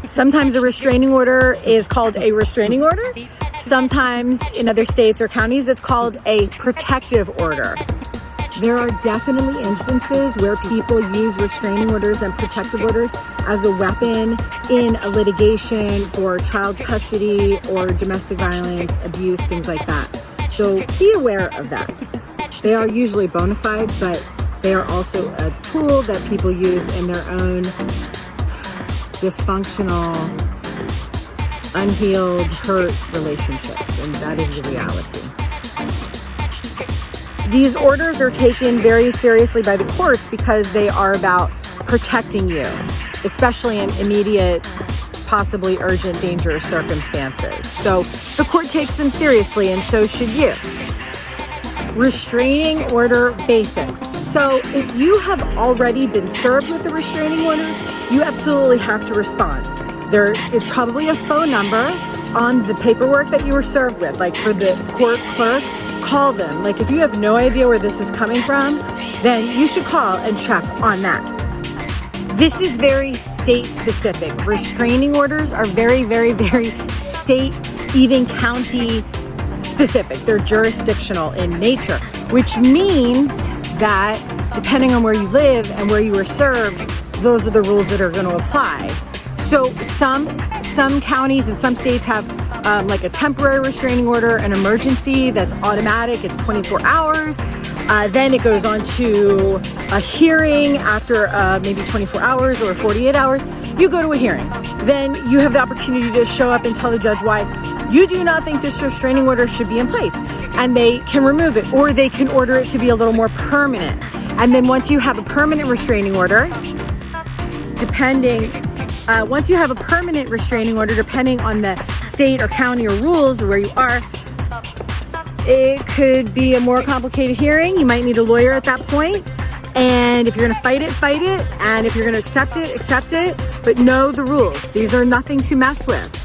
Sometimes a restraining order is called a restraining order. Sometimes in other states or counties, it's called a protective order. There are definitely instances where people use restraining orders and protective orders as a weapon in a litigation for child custody or domestic violence, abuse, things like that. So be aware of that. They are usually bona fide, but they are also a tool that people use in their own dysfunctional, unhealed, hurt relationships, and that is the reality. These orders are taken very seriously by the courts because they are about protecting you, especially in immediate, possibly urgent, dangerous circumstances. So the court takes them seriously, and so should you. Restraining order basics. So if you have already been served with a restraining order, you absolutely have to respond. There is probably a phone number on the paperwork that you were served with, like for the court clerk. Call them. Like if you have no idea where this is coming from, then you should call and check on that. This is very state specific. Restraining orders are very, very, very state, even county specific. They're jurisdictional in nature, which means that depending on where you live and where you were served, those are the rules that are going to apply. So some counties and some states have like a temporary restraining order, an emergency that's automatic, it's 24 hours. Then it goes on to a hearing after maybe 24 hours or 48 hours. You go to a hearing. Then you have the opportunity to show up and tell the judge why you do not think this restraining order should be in place. And they can remove it, or they can order it to be a little more permanent. And then once you have a permanent restraining order, once you have a permanent restraining order, depending on the state or county or rules or where you are, it could be a more complicated hearing. You might need a lawyer at that point. And if you're going to fight it, fight it. And if you're going to accept it, accept it. But know the rules. These are nothing to mess with.